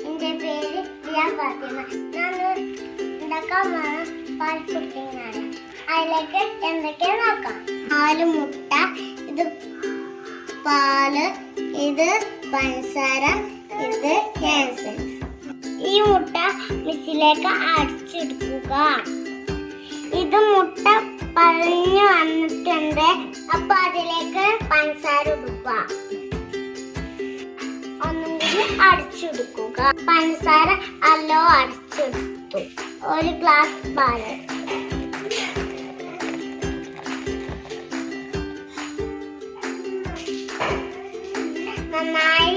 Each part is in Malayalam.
എൻ്റെ പേര് ഫാത്തിമ. ഞാൻ ഉണ്ടാക്കാൻ പാൽ പുഡിങ്ങാണ്. അതിലേക്ക് എന്തൊക്കെയാ നോക്കാം. 4 മുട്ട, ഇത് പാല്, ഇത് പഞ്ചസാര, ഇത് എസൻസ്. ഈ മുട്ട മിക്സിയിലേക്ക് അടിച്ചെടുക്കുക. ഇത് മുട്ട പഴഞ്ഞു വന്നിട്ടുണ്ട്. അപ്പൊ അതിലേക്ക് പഞ്ചസാര ഇടുക. ഒന്നുകിൽ അടിച്ചെടുക്കുക. പഞ്ചസാര അല്ലോ അടിച്ചെടുത്തു. 1 ഗ്ലാസ് പാല്. നന്നായി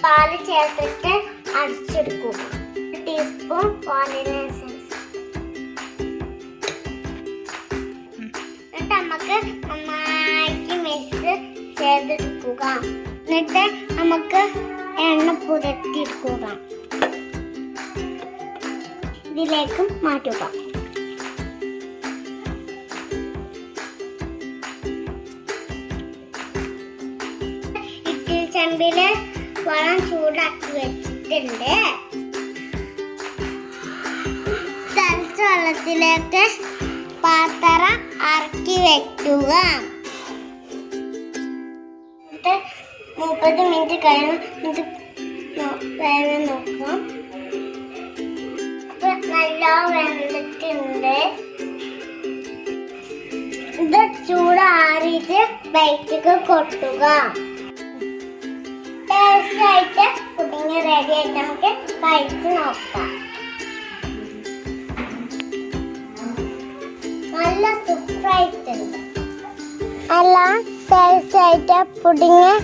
പാല് ചേർത്തിട്ട് അടിച്ചെടുക്കുക. 1 ടീസ്പൂൺ വാനില എസൻസ്. എന്നിട്ട് നമുക്ക് നന്നായിട്ട് മിക്സ് ചെയ്തെടുക്കുക. എന്നിട്ട് നമുക്ക് എണ്ണ പുരട്ടിയെടുക്കുക. ഇതിലേക്ക് മാറ്റുക. ഇഡ്ഡലി ചെമ്പില് വെള്ളം ചൂടാക്കി വെച്ചിട്ടുണ്ട്. തിളച്ച വെള്ളത്തിലേക്ക് പാത്രം ഇറക്കി വെക്കുക. 30 മിനിറ്റ് കഴിഞ്ഞ് ഇത് വേണം നോക്കാം. അപ്പൊ നല്ല വെന്തിട്ടുണ്ട്. ഇത് ചൂടാറിയിട്ട് പ്ലേറ്റിലേക്ക് കൊട്ടുക. ടേസ്റ്റ് ആയിട്ട് പുഡിങ് റെഡി ആയിട്ട് നമുക്ക് കഴിച്ച് നോക്കാം. നല്ല സൂപ്പറായിട്ടുണ്ട്. നല്ല ടേസ്റ്റ് ആയിട്ട് പുഡിങ്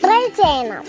ട്രൈ ചെയ്യണം.